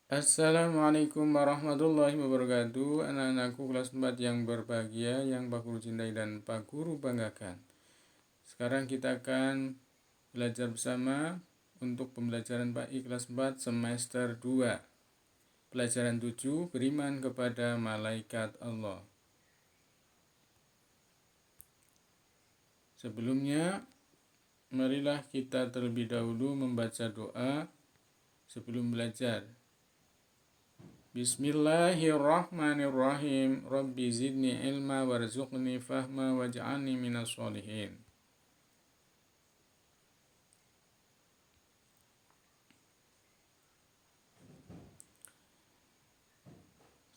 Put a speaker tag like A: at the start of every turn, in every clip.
A: Assalamualaikum warahmatullahi wabarakatuh. Anak-anakku kelas 4 yang berbahagia, yang Pak Guru cintai dan Pak Guru banggakan. Sekarang kita akan belajar bersama untuk pembelajaran Pak I kelas 4 semester 2. Pelajaran 7, beriman kepada malaikat Allah. Sebelumnya, marilah kita terlebih dahulu membaca doa sebelum belajar. Bismillahirrahmanirrahim. Rabbi zidni ilma warzuqni fahma waj'alni minas sholihin.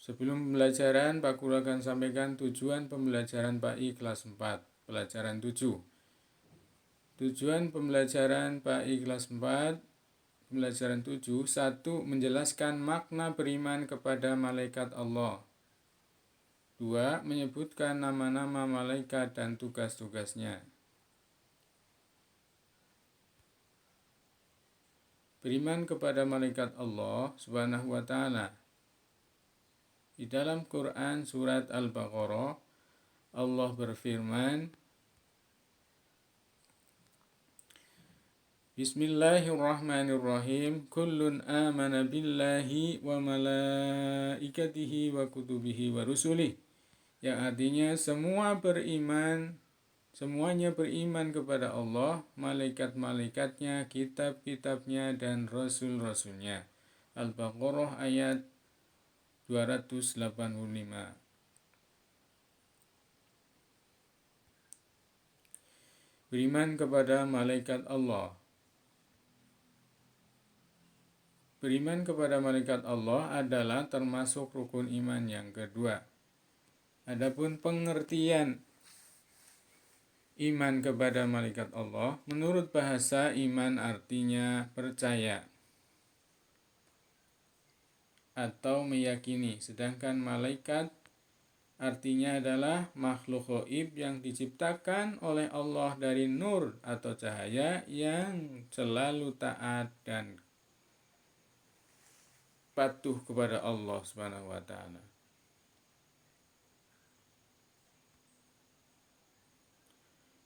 A: Sebelum pembelajaran, Pak Guru akan sampaikan tujuan pembelajaran Pak I kelas 4. Pelajaran 7. Tujuan pembelajaran Pak I kelas 4, pembelajaran 7, 1. Menjelaskan makna beriman kepada malaikat Allah. 2. Menyebutkan nama-nama malaikat dan tugas-tugasnya. Beriman kepada malaikat Allah Subhanahu wa Ta'ala. Di dalam Quran surat Al-Baqarah, Allah berfirman, Bismillahirrahmanirrahim. Kullun amana billahi wa malaikatihi wa kutubihi wa rusulih. Yang artinya semuanya beriman kepada Allah, malaikat-malaikatnya, kitab-kitabnya, dan rasul-rasulnya. Al-Baqarah ayat 285. Beriman kepada malaikat Allah. Beriman kepada malaikat Allah adalah termasuk rukun iman yang kedua. Adapun pengertian iman kepada malaikat Allah, menurut bahasa iman artinya percaya atau meyakini, sedangkan malaikat artinya adalah makhluk gaib yang diciptakan oleh Allah dari nur atau cahaya yang selalu taat dan patuh kepada Allah Subhanahu wa Ta'ala.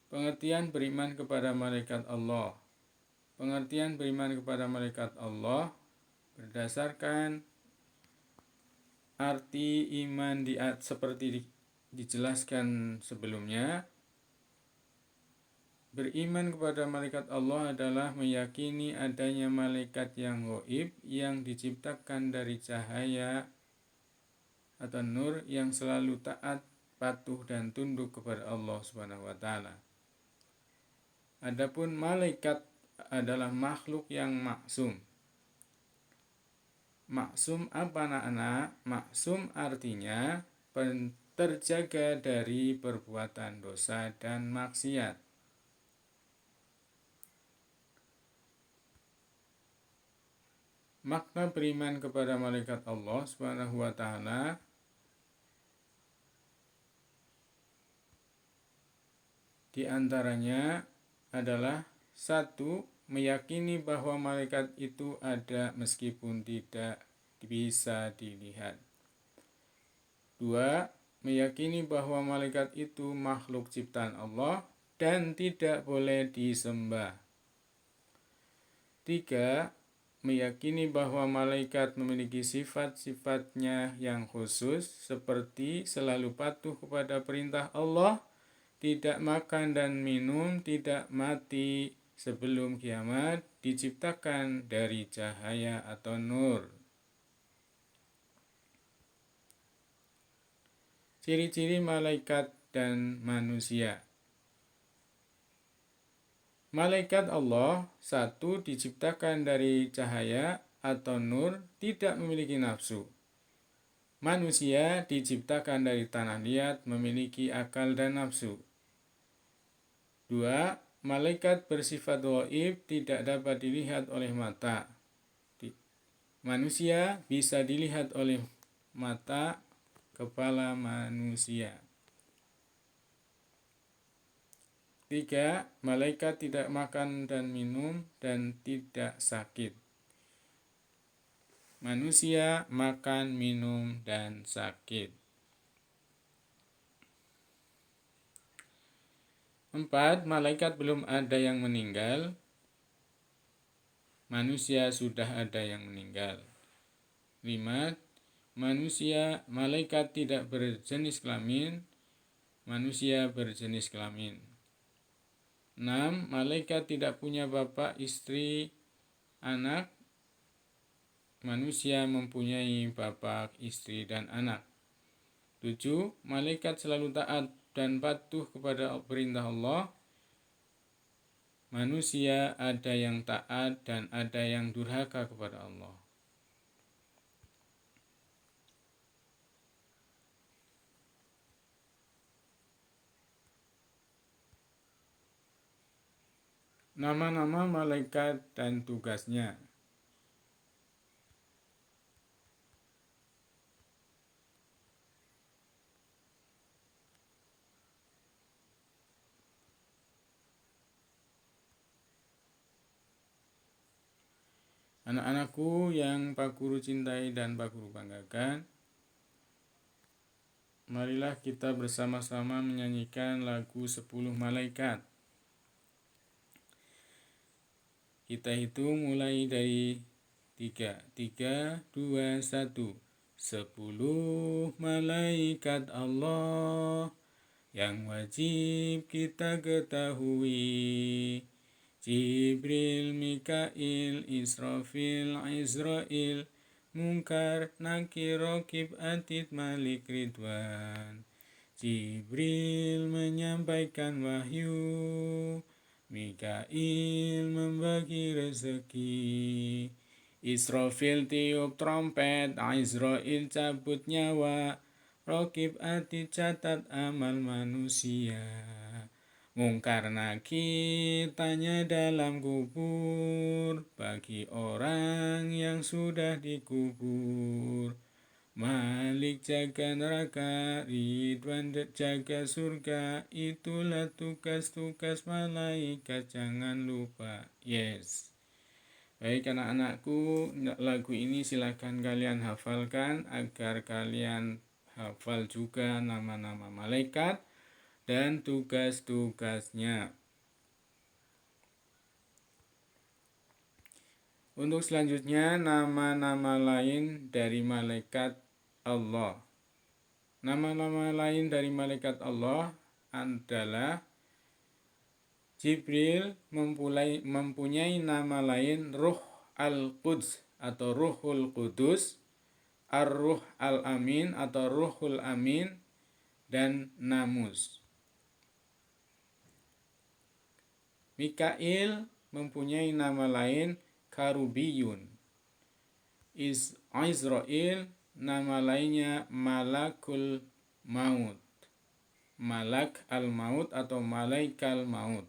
A: Pengertian beriman kepada malaikat Allah. Pengertian beriman kepada malaikat Allah berdasarkan arti iman seperti dijelaskan sebelumnya. Beriman kepada malaikat Allah adalah meyakini adanya malaikat yang gaib yang diciptakan dari cahaya atau nur yang selalu taat, patuh, dan tunduk kepada Allah Subhanahu wa Ta'ala. Adapun malaikat adalah makhluk yang maksum. Maksum apa anak-anak? Maksum artinya terjaga dari perbuatan dosa dan maksiat. Makna beriman kepada malaikat Allah Subhanahu wa Ta'ala di antaranya adalah 1. Meyakini bahwa malaikat itu ada meskipun tidak bisa dilihat. 2. Meyakini bahwa malaikat itu makhluk ciptaan Allah dan tidak boleh disembah. 3. Meyakini bahwa malaikat memiliki sifat-sifatnya yang khusus seperti selalu patuh kepada perintah Allah, tidak makan dan minum, tidak mati sebelum kiamat, diciptakan dari cahaya atau nur. Ciri-ciri malaikat dan manusia. Malaikat Allah 1. Diciptakan dari cahaya atau nur, tidak memiliki nafsu. Manusia diciptakan dari tanah liat, memiliki akal dan nafsu. 2. Malaikat bersifat gaib, tidak dapat dilihat oleh mata. Manusia bisa dilihat oleh mata kepala manusia. 3. Malaikat tidak makan dan minum dan tidak sakit. manusia, makan, minum, dan sakit. 4. Malaikat belum ada yang meninggal, manusia sudah ada yang meninggal. 5. Malaikat tidak berjenis kelamin, manusia berjenis kelamin. 6. Malaikat tidak punya bapak, istri, anak, manusia mempunyai bapak, istri, dan anak. 7. Malaikat selalu taat dan patuh kepada perintah Allah, manusia ada yang taat dan ada yang durhaka kepada Allah. Nama-nama malaikat dan tugasnya. Anak-anakku yang Pak Guru cintai dan Pak Guru banggakan, marilah kita bersama-sama menyanyikan lagu 10 Malaikat. Kita hitung mulai dari 3, 2, 1. 10 malaikat Allah yang wajib kita ketahui. Jibril, Mikail, Israfil, Izrail, Munkar, Nakir, Raqib, Atid, Malik, Ridwan. Jibril menyampaikan wahyu, Mikail membagi rezeki, Israfil tiup trompet, Izrail cabut nyawa, Raqib Atid catat amal manusia. Mungkar Nakir tanya dalam kubur, bagi orang yang sudah dikubur. Malik jaga neraka, Ridwan jaga surga, itulah tugas-tugas malaikat, jangan lupa. Yes. Baik anak-anakku, lagu ini silakan kalian hafalkan agar kalian hafal juga nama-nama malaikat dan tugas-tugasnya. Untuk selanjutnya, nama-nama lain dari malaikat Allah. Nama-nama lain dari malaikat Allah adalah Jibril mempunyai nama lain Ruh Al-Quds atau Ruhul Qudus, Ar-Ruh Al-Amin atau Ruhul Amin, dan Namus. Mikail mempunyai nama lain Karubiyun. Izrail nama lainnya Malakul Maut, Malak al-Maut atau Malaikal Maut.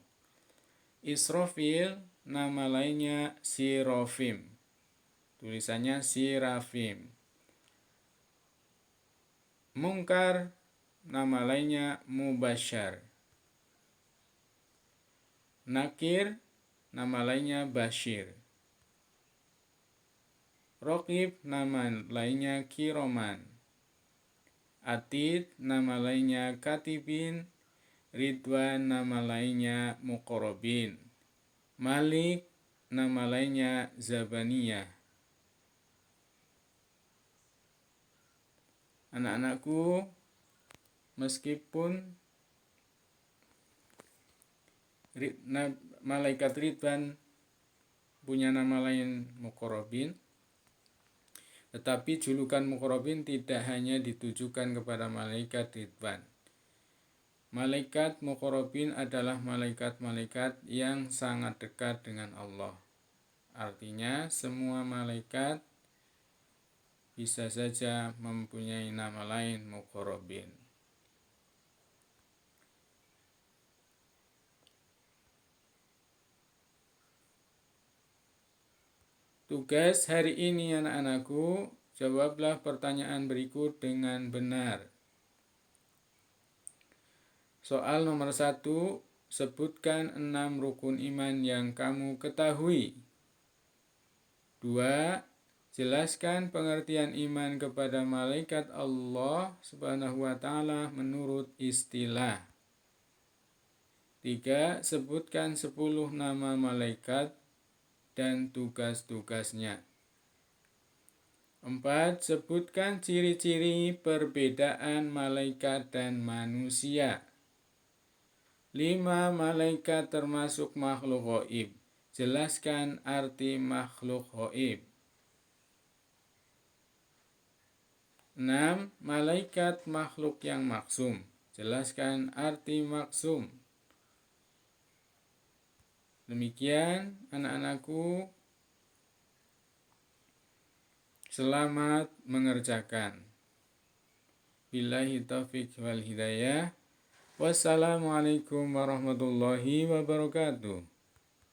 A: Israfil nama lainnya Sirofim, tulisannya Sirafim. Munkar nama lainnya Mubasyar. Nakir nama lainnya Bashir. Raqib nama lainnya Kiroman. Atid nama lainnya Katibin. Ridwan nama lainnya Muqarrabin. Malik nama lainnya Zabaniyah. Anak-anakku, meskipun malaikat Ridwan punya nama lain Muqarrabin, tetapi julukan Muqarrabin tidak hanya ditujukan kepada malaikat Ridwan. Malaikat Muqarrabin adalah malaikat-malaikat yang sangat dekat dengan Allah. Artinya semua malaikat bisa saja mempunyai nama lain Muqarrabin. Tugas hari ini anak-anakku, jawablah pertanyaan berikut dengan benar. Soal nomor 1, sebutkan 6 rukun iman yang kamu ketahui. 2, Jelaskan pengertian iman kepada malaikat Allah Subhanahu wa taala menurut istilah. 3. Sebutkan 10 nama malaikat dan tugas-tugasnya. 4. Sebutkan ciri-ciri perbedaan malaikat dan manusia. 5. Malaikat termasuk makhluk gaib. Jelaskan arti makhluk gaib. 6. Malaikat makhluk yang maksum. Jelaskan arti maksum. Demikian anak-anakku, selamat mengerjakan. Billahi taufiq wal hidayah. Wassalamualaikum warahmatullahi wabarakatuh.